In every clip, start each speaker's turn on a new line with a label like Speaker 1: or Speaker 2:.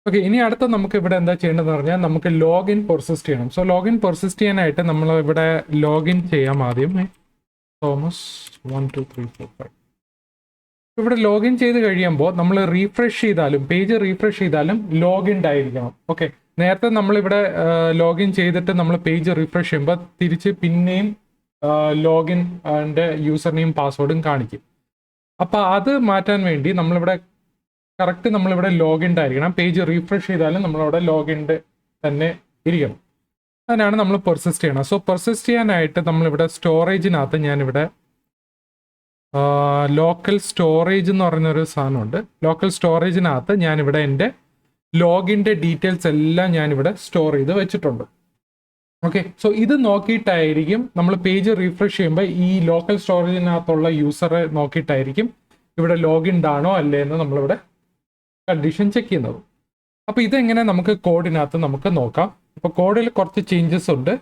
Speaker 1: Okay, ഇനി അടുത്ത നമുക്ക് ഇവിടെ എന്താ ചെയ്യേണ്ടതെന്ന് പറഞ്ഞാൽ നമുക്ക് ലോഗിൻ പെർസിസ്റ്റ് ചെയ്യണം. സോ ലോഗിൻ പെർസിസ്റ്റ് ചെയ്യാനായിട്ട് നമ്മൾ ഇവിടെ ലോഗിൻ ചെയ്യാം. ആദ്യം തോമസ് 1 2 3 4 5. ഇവിടെ ലോഗിൻ ചെയ്ത് കഴിയുമ്പോൾ നമ്മൾ റീഫ്രഷ് ചെയ്താലും പേജ് റീഫ്രഷ് ചെയ്താലും ലോഗിൻഡ് ആയിരിക്കണം. ഓക്കെ, നേരത്തെ നമ്മളിവിടെ ലോഗിൻ ചെയ്തിട്ട് നമ്മൾ പേജ് റിഫ്രഷ് ചെയ്യുമ്പോൾ തിരിച്ച് പിന്നെയും ലോഗിൻ യൂസർ നെയിം പാസ്വേഡും കാണിക്കും. അപ്പോൾ അത് മാറ്റാൻ വേണ്ടി നമ്മളിവിടെ കറക്റ്റ് നമ്മളിവിടെ ലോഗിൻഡ് ആയിരിക്കണം. പേജ് റീഫ്രഷ് ചെയ്താലും നമ്മളവിടെ ലോഗിൻഡ് തന്നെ ഇരിക്കണം. അതിനാണ് നമ്മൾ പെർസിസ്റ്റ് ചെയ്യണം. സോ പെർസിസ്റ്റ് ചെയ്യാനായിട്ട് നമ്മളിവിടെ സ്റ്റോറേജിനകത്ത് ഞാനിവിടെ ലോക്കൽ സ്റ്റോറേജ് എന്ന് പറയുന്നൊരു സാധനമുണ്ട്. ലോക്കൽ സ്റ്റോറേജിനകത്ത് ഞാനിവിടെ എൻ്റെ ലോഗിൻ്റെ ഡീറ്റെയിൽസ് എല്ലാം ഞാനിവിടെ സ്റ്റോർ ചെയ്ത് വെച്ചിട്ടുണ്ട്. ഓക്കെ, സോ ഇത് നോക്കിയിട്ടായിരിക്കും നമ്മൾ പേജ് റീഫ്രഷ് ചെയ്യുമ്പോൾ ഈ ലോക്കൽ സ്റ്റോറേജിനകത്തുള്ള യൂസറെ നോക്കിയിട്ടായിരിക്കും ഇവിടെ ലോഗിൻഡ് ആണോ അല്ലേ എന്ന് നമ്മളിവിടെ കണ്ടീഷൻ ചെക്ക് ചെയ്യുന്നത്. അപ്പോൾ ഇതെങ്ങനെ നമുക്ക് കോഡിനകത്ത് നമുക്ക് നോക്കാം. ഇപ്പോൾ കോഡിൽ കുറച്ച് ചേഞ്ചസ് ഉണ്ട്.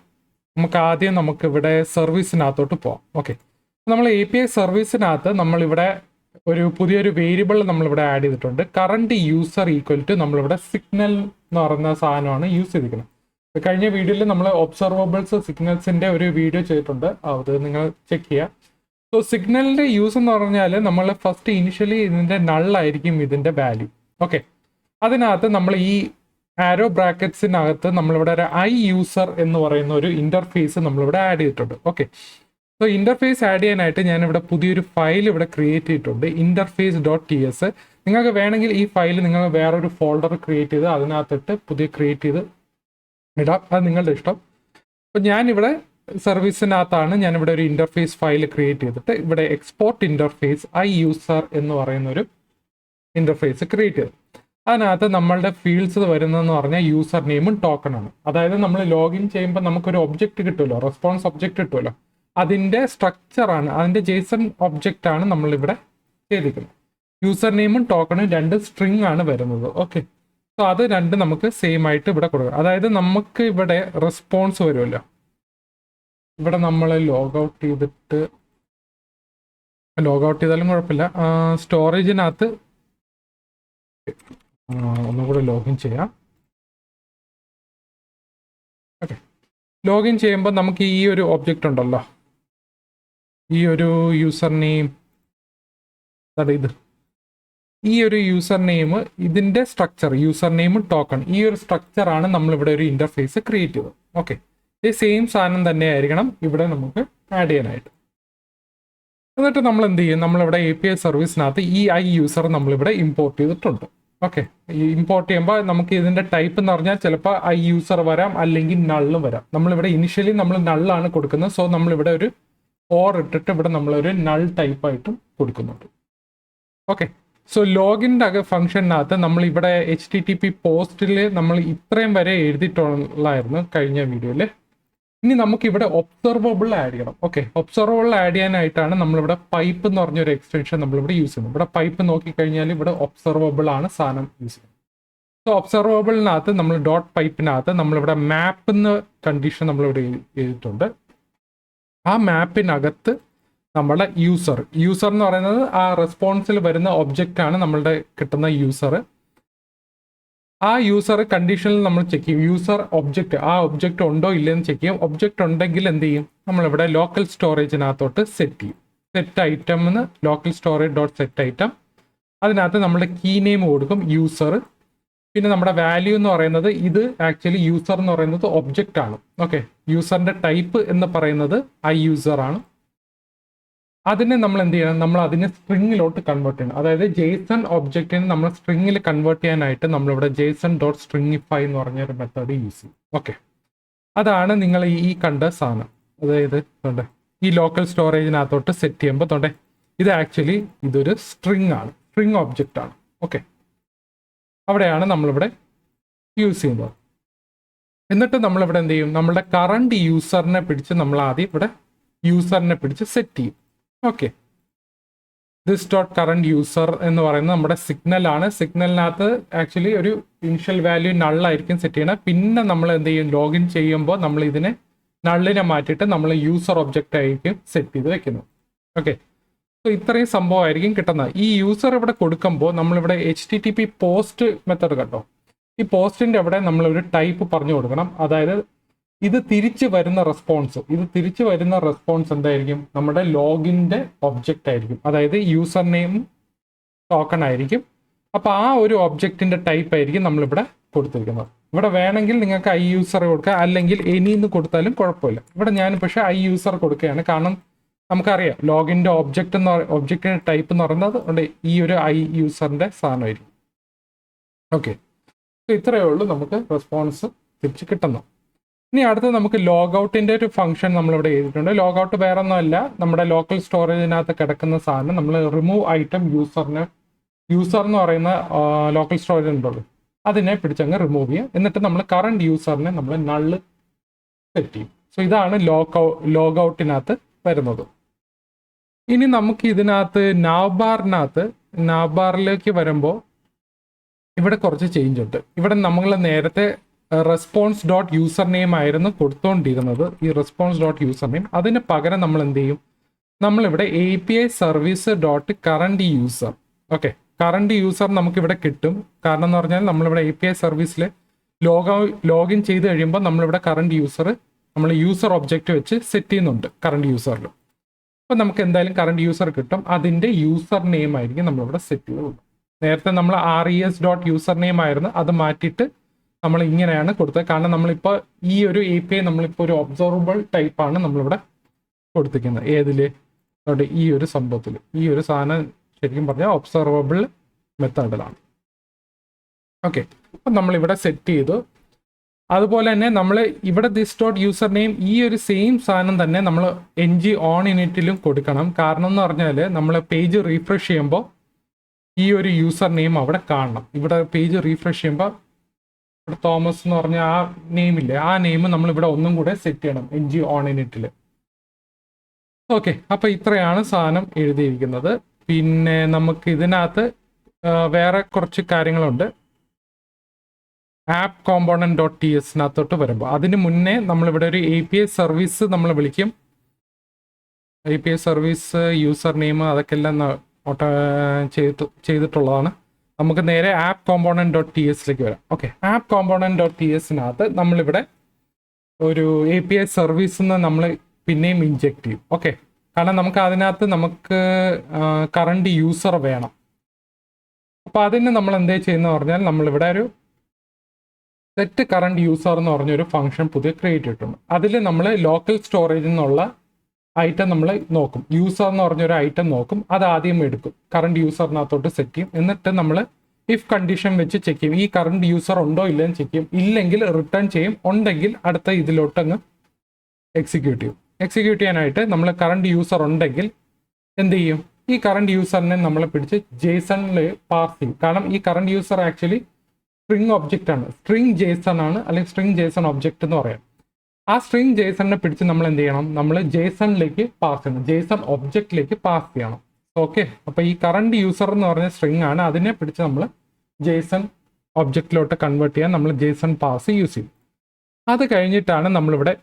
Speaker 1: നമുക്ക് ആദ്യം നമുക്കിവിടെ സർവീസിനകത്തോട്ട് പോവാം. ഓക്കെ, നമ്മൾ API സർവീസിനകത്ത് നമ്മളിവിടെ ഒരു പുതിയൊരു വേരിയബിൾ നമ്മളിവിടെ ആഡ് ചെയ്തിട്ടുണ്ട്. കറണ്ട് യൂസർ ഈക്വൽ ടു നമ്മളിവിടെ സിഗ്നൽ എന്ന് പറയുന്ന സാധനമാണ് യൂസ് ചെയ്തിരിക്കുന്നത്. കഴിഞ്ഞ വീഡിയോയിൽ നമ്മൾ ഒബ്സർവബിൾസ് സിഗ്നൽസിൻ്റെ ഒരു വീഡിയോ ചെയ്തിട്ടുണ്ട്, അത് നിങ്ങൾ ചെക്ക് ചെയ്യുക. സോ സിഗ്നലിൻ്റെ യൂസ് എന്ന് പറഞ്ഞാൽ നമ്മൾ ഫസ്റ്റ് ഇനിഷ്യലി ഇതിൻ്റെ നള്ളായിരിക്കും ഇതിൻ്റെ വാല്യൂ. ഓക്കെ, അതിനകത്ത് നമ്മൾ ഈ ആരോ ബ്രാക്കറ്റ്സിനകത്ത് നമ്മളിവിടെ ഒരു യൂസർ എന്ന് പറയുന്ന ഒരു ഇന്റർഫേസ് നമ്മളിവിടെ ആഡ് ചെയ്തിട്ടുണ്ട്. ഓക്കെ, സോ ഇന്റർഫേസ് ആഡ് ചെയ്യാനായിട്ട് ഞാനിവിടെ പുതിയൊരു ഫയൽ ഇവിടെ ക്രിയേറ്റ് ചെയ്തിട്ടുണ്ട്, interface.ts. നിങ്ങൾക്ക് വേണമെങ്കിൽ ഈ ഫയൽ നിങ്ങൾ വേറൊരു ഫോൾഡർ ക്രിയേറ്റ് ചെയ്ത് അതിനകത്തിട്ട് പുതിയ ക്രിയേറ്റ് ചെയ്ത് ഇടാം, അത് നിങ്ങളുടെ ഇഷ്ടം. അപ്പോൾ ഞാനിവിടെ സർവീസിനകത്താണ് ഞാനിവിടെ ഒരു ഇന്റർഫേസ് ഫയൽ ക്രിയേറ്റ് ചെയ്തിട്ട് ഇവിടെ എക്സ്പോർട്ട് ഇന്റർഫേസ് യൂസർ എന്ന് പറയുന്ന ഒരു ഇന്റർഫേസ് ക്രിയേറ്റ് ചെയ്തു. അതിനകത്ത് നമ്മളുടെ ഫീൽഡ്സ് വരുന്നതെന്ന് പറഞ്ഞാൽ യൂസർ നെയിമും ടോക്കണാണ്. അതായത് നമ്മൾ ലോഗിൻ ചെയ്യുമ്പോൾ നമുക്കൊരു ഒബ്ജക്റ്റ് കിട്ടുമല്ലോ, റെസ്പോൺസ് ഒബ്ജക്റ്റ് കിട്ടുമല്ലോ, അതിൻ്റെ സ്ട്രക്ചറാണ്, അതിൻ്റെ ജേസൺ ഒബ്ജക്റ്റ് ആണ് നമ്മളിവിടെ ചെയ്തിരിക്കുന്നത്. യൂസർ നെയിമും ടോക്കണും രണ്ട് സ്ട്രിങ് ആണ് വരുന്നത്. ഓക്കെ, സോ അത് രണ്ട് നമുക്ക് സെയിം ആയിട്ട് ഇവിടെ കൊടുക്കാം. അതായത് നമുക്ക് ഇവിടെ റെസ്പോൺസ് വരുമല്ലോ, ഇവിടെ നമ്മൾ ലോഗൗട്ട് ചെയ്താലും കുഴപ്പമില്ല. സ്റ്റോറേജിനകത്ത് ഒന്നുകൂടെ ലോഗിൻ ചെയ്യാം. ഓക്കെ, ലോഗിൻ ചെയ്യുമ്പോൾ നമുക്ക് ഈ ഒരു ഒബ്ജക്റ്റ് ഉണ്ടല്ലോ, ഈ ഒരു യൂസർ നെയിം, ഇത് ഈ ഒരു യൂസർ നെയിം, ഇതിൻ്റെ സ്ട്രക്ചർ യൂസർ നെയിം ടോക്കൺ, ഈ ഒരു സ്ട്രക്ചറാണ് നമ്മളിവിടെ ഒരു ഇന്റർഫേസ് ക്രിയേറ്റ് ചെയ്തത്. ഓക്കെ, ഈ സെയിം സാധനം തന്നെ ആയിരിക്കണം ഇവിടെ നമുക്ക് ആഡ് ചെയ്യാനായിട്ട്. എന്നിട്ട് നമ്മൾ എന്ത് ചെയ്യും, നമ്മളിവിടെ API സർവീസിനകത്ത് ഈ യൂസർ നമ്മളിവിടെ ഇമ്പോർട്ട് ചെയ്തിട്ടുണ്ട്. ഓക്കെ, ഈ ഇമ്പോർട്ട് ചെയ്യുമ്പോൾ നമുക്ക് ഇതിൻ്റെ ടൈപ്പ് എന്ന് പറഞ്ഞാൽ ചിലപ്പോൾ യൂസർ വരാം, അല്ലെങ്കിൽ നള്ളും വരാം. നമ്മളിവിടെ ഇനിഷ്യലി നമ്മൾ നള്ളാണ് കൊടുക്കുന്നത്. സോ നമ്മളിവിടെ ഒരു ഇട്ടിട്ട് ഇവിടെ നമ്മളൊരു നൾ ടൈപ്പായിട്ടും കൊടുക്കുന്നുണ്ട്. ഓക്കെ, സോ ലോഗിൻ്റെ ഫംഗ്ഷനകത്ത് നമ്മളിവിടെ HTTP പോസ്റ്റിൽ നമ്മൾ ഇത്രയും വരെ എഴുതിയിട്ടുള്ളായിരുന്നു കഴിഞ്ഞ വീഡിയോയിൽ. ഇനി നമുക്കിവിടെ ഒബ്സർവബിൾ ആഡ് ചെയ്യണം. ഓക്കെ, ഒബ്സർവബിൾ ആഡ് ചെയ്യാനായിട്ടാണ് നമ്മളിവിടെ പൈപ്പ് എന്ന് പറഞ്ഞൊരു എക്സ്റ്റൻഷൻ നമ്മളിവിടെ യൂസ് ചെയ്യുന്നത്. ഇവിടെ പൈപ്പ് നോക്കിക്കഴിഞ്ഞാൽ ഇവിടെ ഒബ്സർവബിൾ ആണ് സാധനം യൂസ് ചെയ്യുന്നത്. സോ ഒബ്സർവബിളിനകത്ത് നമ്മൾ ഡോട്ട് പൈപ്പിനകത്ത് നമ്മളിവിടെ മാപ്പ് എന്ന കണ്ടീഷൻ നമ്മളിവിടെ എഴുതിയിട്ടുണ്ട്. ആ മാപ്പിനകത്ത് നമ്മുടെ യൂസർ എന്ന് പറയുന്നത് ആ റെസ്പോൺസിൽ വരുന്ന ഒബ്ജക്റ്റ് ആണ് നമ്മളുടെ കിട്ടുന്ന യൂസർ. ആ യൂസർ കണ്ടീഷനിൽ നമ്മൾ ചെക്ക് ചെയ്യും, യൂസർ ഒബ്ജക്റ്റ്, ആ ഒബ്ജക്റ്റ് ഉണ്ടോ ഇല്ലയെന്ന് ചെക്ക് ചെയ്യും. ഒബ്ജക്റ്റ് ഉണ്ടെങ്കിൽ എന്ത് ചെയ്യും, നമ്മളിവിടെ ലോക്കൽ സ്റ്റോറേജിനകത്തോട്ട് സെറ്റ് ചെയ്യും. സെറ്റ് ഐറ്റം എന്ന് local storage dot set item, അതിനകത്ത് നമ്മുടെ കീ നെയിം കൊടുക്കും യൂസർ. പിന്നെ നമ്മുടെ വാല്യൂ എന്ന് പറയുന്നത്, ഇത് ആക്ച്വലി യൂസർ എന്ന് പറയുന്നത് ഒബ്ജക്റ്റ് ആണ്. ഓക്കെ, യൂസറിന്റെ ടൈപ്പ് എന്ന് പറയുന്നത് യൂസർ ആണ്. അതിനെ നമ്മൾ എന്ത് ചെയ്യണം, നമ്മൾ അതിനെ സ്ട്രിങ്ങിലോട്ട് കൺവേർട്ട് ചെയ്യണം. അതായത് ജേസൺ ഒബ്ജക്റ്റിനെ നമ്മൾ സ്ട്രിങ്ങിൽ കൺവേർട്ട് ചെയ്യാനായിട്ട് നമ്മളിവിടെ JSON.stringify എന്ന് പറഞ്ഞൊരു മെത്തേഡ് യൂസ് ചെയ്യും. ഓക്കെ, അതാണ് നിങ്ങൾ ഈ കണ്ട സാധനം. അതായത് ഈ ലോക്കൽ സ്റ്റോറേജിനകത്തോട്ട് സെറ്റ് ചെയ്യുമ്പോൾ ഇത് ആക്ച്വലി ഇതൊരു സ്ട്രിങ് ആണ്, സ്ട്രിങ് ഒബ്ജക്റ്റ് ആണ്. ഓക്കെ, അവിടെയാണ് നമ്മളിവിടെ യൂസ് ചെയ്യുന്നത്. എന്നിട്ട് നമ്മളിവിടെ എന്ത് ചെയ്യും, നമ്മളുടെ കറണ്ട് യൂസറിനെ പിടിച്ച് നമ്മൾ ആദ്യം ഇവിടെ യൂസറിനെ പിടിച്ച് സെറ്റ് ചെയ്യും. Okay, this dot current user എന്ന് പറയുന്നത് നമ്മുടെ സിഗ്നൽ ആണ്. സിഗ്നലിനകത്ത് ആക്ച്വലി ഒരു ഇനിഷ്യൽ വാല്യൂ നള്ളായിരിക്കും സെറ്റ് ചെയ്യണം. പിന്നെ നമ്മൾ എന്ത് ചെയ്യും, ലോഗിൻ ചെയ്യുമ്പോൾ നമ്മൾ ഇതിനെ നള്ളിനെ മാറ്റിയിട്ട് നമ്മൾ യൂസർ ഒബ്ജക്റ്റ് ആയിരിക്കും സെറ്റ് ചെയ്ത് വെക്കുന്നത്. ഓക്കെ, സോ ഇത്രയും സംഭവമായിരിക്കും കിട്ടുന്നത്. ഈ യൂസർ ഇവിടെ കൊടുക്കുമ്പോൾ നമ്മളിവിടെ HTTP പോസ്റ്റ് മെത്തേഡ് കണ്ടോ, ഈ പോസ്റ്റിൻ്റെ അവിടെ നമ്മളൊരു ടൈപ്പ് പറഞ്ഞു കൊടുക്കണം. അതായത് ഇത് തിരിച്ചു വരുന്ന റെസ്പോൺസ് എന്തായിരിക്കും? നമ്മുടെ ലോഗിൻ്റെ ഒബ്ജക്റ്റ് ആയിരിക്കും. അതായത് യൂസർ നെയിം ടോക്കൺ ആയിരിക്കും. അപ്പോൾ ആ ഒരു ഒബ്ജക്റ്റിൻ്റെ ടൈപ്പ് ആയിരിക്കും നമ്മളിവിടെ കൊടുത്തിരിക്കുന്നത്. ഇവിടെ വേണമെങ്കിൽ നിങ്ങൾക്ക് ഐ യൂസർ കൊടുക്കുക, അല്ലെങ്കിൽ എനിന്ന് കൊടുത്താലും കുഴപ്പമില്ല. ഇവിടെ ഞാൻ പക്ഷേ ഐ യൂസർ കൊടുക്കുകയാണ്. കാരണം നമുക്കറിയാം ലോഗിൻ്റെ ഒബ്ജക്റ്റിൻ്റെ ടൈപ്പ് എന്ന് പറയുന്നത് ഈ ഒരു ഐ യൂസറിൻ്റെ സാധനമായിരിക്കും. ഓക്കെ, ഇത്രയേ ഉള്ളൂ നമുക്ക് റെസ്പോൺസ് തിരിച്ച് കിട്ടുന്നു. ഇനി അടുത്ത് നമുക്ക് ലോഗ് ഔട്ടിൻ്റെ ഒരു ഫംഗ്ഷൻ നമ്മളിവിടെ എഴുതിയിട്ടുണ്ട്. ലോഗ് ഔട്ട് വേറെ ഒന്നുമല്ല, നമ്മുടെ ലോക്കൽ സ്റ്റോറേജിനകത്ത് കിടക്കുന്ന സാധനം നമ്മൾ റിമൂവ് ഐറ്റം യൂസർ എന്ന് പറയുന്ന ലോക്കൽ സ്റ്റോറേജ് ഉണ്ടല്ലോ, അതിനെ പിടിച്ചങ്ങ് റിമൂവ് ചെയ്യുക. എന്നിട്ട് നമ്മൾ കറണ്ട് യൂസറിനെ നമ്മൾ നള്ള് സെറ്റ് ചെയ്യും. സോ ഇതാണ് ലോഗ് ഔട്ടിനകത്ത് വരുന്നത്. ഇനി നമുക്ക് ഇതിനകത്ത് നാവ്ബാറിലേക്ക് വരുമ്പോൾ ഇവിടെ കുറച്ച് ചേഞ്ച് ഉണ്ട്. ഇവിടെ നമ്മൾ നേരത്തെ റെസ്പോൺസ് ഡോട്ട് യൂസർ നെയിം ആയിരുന്നു കൊടുത്തുകൊണ്ടിരുന്നത്. ഈ റെസ്പോൺസ് ഡോട്ട് യൂസർ നെയിം, അതിന് പകരം നമ്മൾ എന്ത് ചെയ്യും? നമ്മളിവിടെ API service dot current user. Okay, current user നമുക്കിവിടെ കിട്ടും. കാരണം എന്ന് പറഞ്ഞാൽ നമ്മളിവിടെ API സർവീസിൽ ലോഗിൻ ചെയ്ത് കഴിയുമ്പോൾ നമ്മളിവിടെ കറണ്ട് നമ്മൾ യൂസർ ഒബ്ജക്റ്റ് വെച്ച് സെറ്റ് ചെയ്യുന്നുണ്ട് കറണ്ട് യൂസറിൽ. അപ്പോൾ നമുക്ക് എന്തായാലും കറണ്ട് യൂസർ കിട്ടും. അതിൻ്റെ യൂസർ നെയിം ആയിരിക്കും നമ്മളിവിടെ സെറ്റ് ചെയ്തത്. നേരത്തെ നമ്മൾ RES ഡോട്ട് യൂസർ നെയിം ആയിരുന്നു, അത് മാറ്റിയിട്ട് നമ്മൾ ഇങ്ങനെയാണ് കൊടുത്തത്. കാരണം നമ്മളിപ്പോൾ ഈ ഒരു API നമ്മളിപ്പോൾ ഒരു ഒബ്സർവബിൾ ടൈപ്പാണ് നമ്മളിവിടെ കൊടുത്തിരിക്കുന്നത്. ഈ ഒരു സംഭവത്തിൽ ഈ ഒരു സാധനം ശരിക്കും പറഞ്ഞാൽ ഒബ്സർവബിൾ മെത്തേഡിലാണ്. ഓക്കെ, അപ്പം നമ്മളിവിടെ സെറ്റ് ചെയ്തു. അതുപോലെ തന്നെ നമ്മൾ ഇവിടെ ദിസ് ഡോട്ട് യൂസർ നെയിം ഈ ഒരു സെയിം സാധനം തന്നെ നമ്മൾ NG ഓൺ ഇനിറ്റിലും കൊടുക്കണം. കാരണം എന്ന് പറഞ്ഞാൽ നമ്മൾ പേജ് റീഫ്രഷ് ചെയ്യുമ്പോൾ ഈ ഒരു യൂസർ നെയിം അവിടെ കാണണം. ഇവിടെ പേജ് റീഫ്രഷ് ചെയ്യുമ്പോൾ ഇവിടെ തോമസ് എന്ന് പറഞ്ഞ ആ നെയിമില്ലേ, ആ നെയിം നമ്മളിവിടെ ഒന്നും കൂടെ സെറ്റ് ചെയ്യണം NG ഓൺ ഇനിറ്റിൽ. ഓക്കെ, അപ്പോൾ ഇത്രയാണ് സാധനം എഴുതിയിരിക്കുന്നത്. പിന്നെ നമുക്ക് ഇതിനകത്ത് വേറെ കുറച്ച് കാര്യങ്ങളുണ്ട്. ആപ്പ് കോമ്പോണൻറ്റ് ഡോട്ട് TS വരുമ്പോൾ അതിന് മുന്നേ നമ്മളിവിടെ ഒരു API സർവീസ് നമ്മൾ വിളിക്കും. API സർവീസ് യൂസർ നെയിം അതൊക്കെ എല്ലാം ചെയ്തിട്ടുള്ളതാണ്. നമുക്ക് നേരെ ആപ്പ് കോമ്പോണൻറ്റ് ഡോട്ട് TS വരാം. Okay, app component dot TS നമ്മളിവിടെ ഒരു API സർവീസ് നമ്മൾ പിന്നെയും ഇൻജെക്റ്റ് ചെയ്യും. ഓക്കെ, കാരണം നമുക്ക് കറണ്ട് യൂസർ വേണം. അപ്പോൾ അതിന് നമ്മൾ എന്തേ ചെയ്യുന്ന പറഞ്ഞാൽ നമ്മളിവിടെ ഒരു സെറ്റ് കറണ്ട് യൂസർ എന്ന് പറഞ്ഞൊരു ഫംഗ്ഷൻ പുതിയ ക്രിയേറ്റ് ചെയ്തിട്ടുണ്ട്. അതിൽ നമ്മൾ ലോക്കൽ സ്റ്റോറേജിൽ നിന്നുള്ള ഐറ്റം നമ്മൾ നോക്കും. യൂസർ എന്ന് പറഞ്ഞൊരു ഐറ്റം നോക്കും, അത് ആദ്യം എടുക്കും, കറണ്ട് യൂസറിനകത്തോട്ട് സെറ്റ് ചെയ്യും. എന്നിട്ട് നമ്മൾ ഇഫ് കണ്ടീഷൻ വെച്ച് ചെക്ക് ചെയ്യും, ഈ കറണ്ട് യൂസർ ഉണ്ടോ ഇല്ലെന്ന് ചെക്ക് ചെയ്യും. ഇല്ലെങ്കിൽ റിട്ടേൺ ചെയ്യും, ഉണ്ടെങ്കിൽ അടുത്ത ഇതിലോട്ടങ്ങ് എക്സിക്യൂട്ട് ചെയ്യും. എക്സിക്യൂട്ട് ചെയ്യാനായിട്ട് നമ്മൾ കറണ്ട് യൂസർ ഉണ്ടെങ്കിൽ എന്ത് ചെയ്യും? ഈ കറണ്ട് യൂസറിനെ നമ്മൾ പിടിച്ച് JSON-ൽ പാസ് ചെയ്യും. കാരണം ഈ current user actually string object ആണ്, സ്ട്രിങ് JSON ആണ്, അല്ലെങ്കിൽ സ്ട്രിങ് JSON ഒബ്ജക്റ്റ് എന്ന് പറയാം. ആ സ്ട്രിങ് JSON-നെ പിടിച്ച് നമ്മൾ എന്ത് ചെയ്യണം? നമ്മൾ JSON-ലേക്ക് പാസ് ചെയ്യണം, JSON ഒബ്ജക്റ്റിലേക്ക് പാസ് ചെയ്യണം. ഓക്കെ, അപ്പോൾ ഈ കറണ്ട് യൂസർ എന്ന് പറഞ്ഞ സ്ട്രിങ് ആണ്, അതിനെ പിടിച്ച് നമ്മൾ JSON ഒബ്ജക്റ്റിലോട്ട് കൺവേർട്ട് ചെയ്യാൻ നമ്മൾ JSON പാസ് യൂസ് ചെയ്യും. അത് കഴിഞ്ഞിട്ടാണ് നമ്മളിവിടെ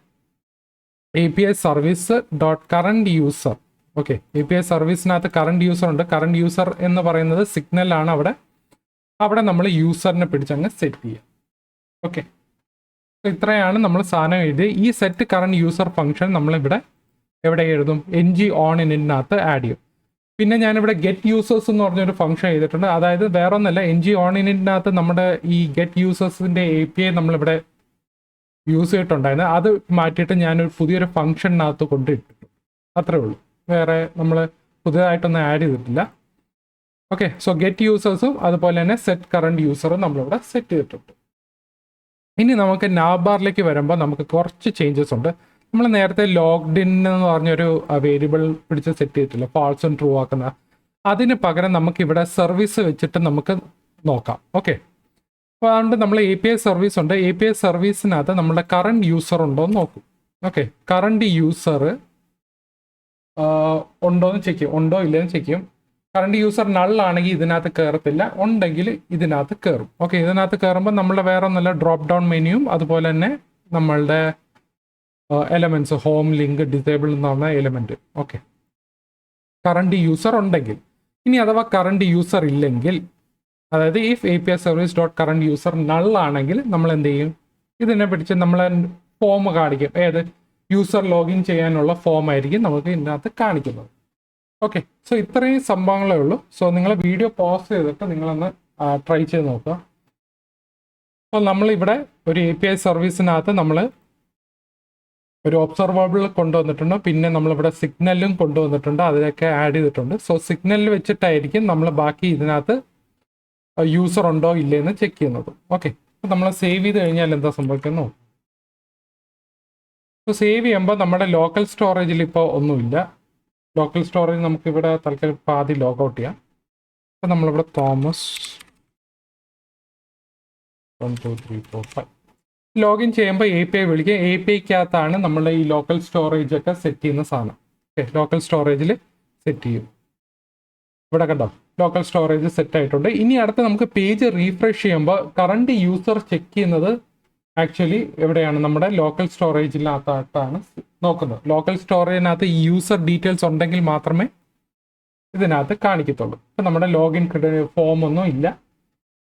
Speaker 1: API service dot current user. Okay, API സർവീസിനകത്ത് കറണ്ട് യൂസർ ഉണ്ട്. കറണ്ട് യൂസർ എന്ന് പറയുന്നത് സിഗ്നലാണ്. അവിടെ നമ്മൾ യൂസറിനെ പിടിച്ചങ്ങ് സെറ്റ് ചെയ്യുക. ഓക്കെ, ഇത്രയാണ് നമ്മൾ സാധനം എഴുതി. ഈ സെറ്റ് കറണ്ട് യൂസർ ഫംഗ്ഷൻ നമ്മളിവിടെ എവിടെ എഴുതും? NG ഓൺ ഇനിറ്റിനകത്ത് ആഡ് ചെയ്യും. പിന്നെ ഞാനിവിടെ ഗെറ്റ് യൂസേഴ്സ് എന്ന് പറഞ്ഞൊരു ഫംഗ്ഷൻ ചെയ്തിട്ടുണ്ട്. അതായത് വേറെ ഒന്നല്ല, NG ഓൺ ഇനിറ്റിനകത്ത് നമ്മുടെ ഈ ഗെറ്റ് യൂസേഴ്സിൻ്റെ API നമ്മളിവിടെ യൂസ് ചെയ്തിട്ടുണ്ടായിരുന്നു. അത് മാറ്റിയിട്ട് ഞാനൊരു പുതിയൊരു ഫംഗ്ഷനകത്ത് കൊണ്ടിട്ടിട്ടു, അത്രേ ഉള്ളൂ. വേറെ നമ്മൾ പുതിയതായിട്ടൊന്നും ആഡ് ചെയ്തിട്ടില്ല. ഓക്കെ, സോ ഗെറ്റ് യൂസേഴ്സും അതുപോലെ തന്നെ സെറ്റ് കറണ്ട് യൂസറും നമ്മളിവിടെ സെറ്റ് ചെയ്തിട്ടുണ്ട്. ഇനി നമുക്ക് നാവ്ബാറിലേക്ക് വരുമ്പോൾ നമുക്ക് കുറച്ച് ചേഞ്ചസ് ഉണ്ട്. നമ്മൾ നേരത്തെ ലോഗ്ഡ് ഇൻ എന്ന് പറഞ്ഞൊരു വേരിയബിൾ പിടിച്ച് സെറ്റ് ചെയ്തിട്ടില്ല, ഫാൾസും ട്രൂ ആക്കുന്ന. അതിന് പകരം നമുക്കിവിടെ സർവീസ് വെച്ചിട്ട് നമുക്ക് നോക്കാം. ഓക്കെ, അപ്പോൾ അതുകൊണ്ട് നമ്മൾ API സർവീസ് ഉണ്ട്. API സർവീസിനകത്ത് നമ്മുടെ കറണ്ട് യൂസർ ഉണ്ടോ എന്ന് നോക്കും. ഓക്കെ, കറണ്ട് യൂസർ ഉണ്ടോ എന്ന് ചെക്ക് ചെയ്യും, ഉണ്ടോ ഇല്ലയെന്ന് ചെക്ക് ചെയ്യും. കറണ്ട് യൂസർ നള്ളാണെങ്കിൽ ഇതിനകത്ത് കയറത്തില്ല, ഉണ്ടെങ്കിൽ ഇതിനകത്ത് കയറും. ഓക്കെ, ഇതിനകത്ത് കയറുമ്പോൾ നമ്മുടെ വേറെ ഒന്നല്ല, ഡ്രോപ്പ് ഡൗൺ മെനുവും അതുപോലെ തന്നെ നമ്മളുടെ എലമെൻറ്റ്സ്, ഹോം, ലിങ്ക്, ഡിസേബിൾ എന്ന് പറഞ്ഞ എലമെൻറ്റ്. ഓക്കെ, കറണ്ട് യൂസർ ഉണ്ടെങ്കിൽ. ഇനി അഥവാ കറണ്ട് യൂസർ ഇല്ലെങ്കിൽ അതായത് if API service dot current user null ആണെങ്കിൽ നമ്മൾ എന്ത് ചെയ്യും, ഇതിനെ പിടിച്ച് നമ്മളെ ഫോം കാണിക്കും. ഏത് യൂസർ ലോഗിൻ ചെയ്യാനുള്ള ഫോം ആയിരിക്കും നമുക്ക് ഇതിനകത്ത് കാണിക്കുന്നത്. ഓക്കെ, സോ ഇത്രയും സംഭവങ്ങളേ ഉള്ളൂ. സോ നിങ്ങൾ വീഡിയോ പോസ് ചെയ്തിട്ട് നിങ്ങളൊന്ന് ട്രൈ ചെയ്ത് നോക്കുക. അപ്പോൾ നമ്മളിവിടെ ഒരു API സർവീസിനകത്ത് നമ്മൾ ഒരു ഒബ്സർവബിൾ കൊണ്ടുവന്നിട്ടുണ്ട്, പിന്നെ നമ്മളിവിടെ സിഗ്നലും കൊണ്ടുവന്നിട്ടുണ്ട്, അതിലൊക്കെ ആഡ് ചെയ്തിട്ടുണ്ട്. സോ സിഗ്നലിൽ വെച്ചിട്ടായിരിക്കും നമ്മൾ ബാക്കി ഇതിനകത്ത് യൂസർ ഉണ്ടോ ഇല്ലേന്ന് ചെക്ക് ചെയ്യുന്നത്. ഓക്കെ, അപ്പോൾ നമ്മൾ സേവ് ചെയ്ത് കഴിഞ്ഞാൽ എന്താ സംഭവിക്കുന്നു? അപ്പോൾ സേവ് ചെയ്യുമ്പോൾ നമ്മുടെ ലോക്കൽ സ്റ്റോറേജിൽ ഇപ്പോൾ ഒന്നുമില്ല. ലോക്കൽ സ്റ്റോറേജ് നമുക്കിവിടെ തൽക്കാലം പാതി ലോഗൗട്ട് ചെയ്യാം. അപ്പോൾ നമ്മളിവിടെ തോമസ് 1 2 3 4 5 ലോഗിൻ ചെയ്യുമ്പോൾ API വിളിക്കുക. APIക്കകത്താണ് നമ്മൾ ഈ ലോക്കൽ സ്റ്റോറേജ് ഒക്കെ സെറ്റ് ചെയ്യുന്ന സാധനം. ഓക്കെ, ലോക്കൽ സ്റ്റോറേജിൽ സെറ്റ് ചെയ്യും. ഇവിടെ കണ്ടോ, ലോക്കൽ സ്റ്റോറേജ് സെറ്റ് ആയിട്ടുണ്ട്. ഇനി അടുത്ത് നമുക്ക് പേജ് റീഫ്രഷ് ചെയ്യുമ്പോൾ കറണ്ട് യൂസർ ചെക്ക് ചെയ്യുന്നത് ആക്ച്വലി എവിടെയാണ്, നമ്മുടെ ലോക്കൽ സ്റ്റോറേജിനകത്തായിട്ടാണ് നോക്കുന്നത്. ലോക്കൽ സ്റ്റോറേജിനകത്ത് ഈ യൂസർ ഡീറ്റെയിൽസ് ഉണ്ടെങ്കിൽ മാത്രമേ ഇതിനകത്ത് കാണിക്കത്തുള്ളൂ. ഇപ്പം നമ്മുടെ ലോഗിൻ ഫോം ഒന്നും ഇല്ല,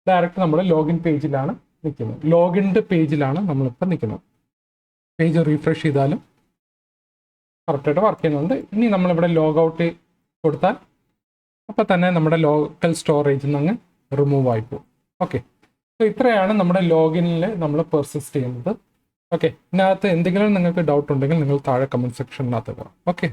Speaker 1: ഡയറക്റ്റ് നമ്മൾ ലോഗിൻ പേജിലാണ് നിൽക്കുന്നത്. ലോഗിൻ്റെ പേജിലാണ് നമ്മളിപ്പോൾ നിൽക്കുന്നത്. പേജ് റീഫ്രഷ് ചെയ്താലും കറക്റ്റായിട്ട് വർക്ക് ചെയ്യുന്നുണ്ട്. ഇനി നമ്മളിവിടെ ലോഗ് ഔട്ട് കൊടുത്താൽ അപ്പോൾ തന്നെ നമ്മുടെ ലോക്കൽ സ്റ്റോറേജിൽ നിന്ന് അങ്ങ് റിമൂവ് ആയി പോകും. ഓക്കെ, സോ ഇത്രയാണ് നമ്മുടെ ലോഗിനിൽ നമ്മൾ പെർസിസ്റ്റ് ചെയ്യുന്നത്. ഓക്കെ, ഇതിനകത്ത് എന്തെങ്കിലും നിങ്ങൾക്ക് ഡൗട്ട് ഉണ്ടെങ്കിൽ നിങ്ങൾ താഴെ കമൻറ്റ് സെക്ഷനിനകത്ത് പോകാം. ഓക്കെ.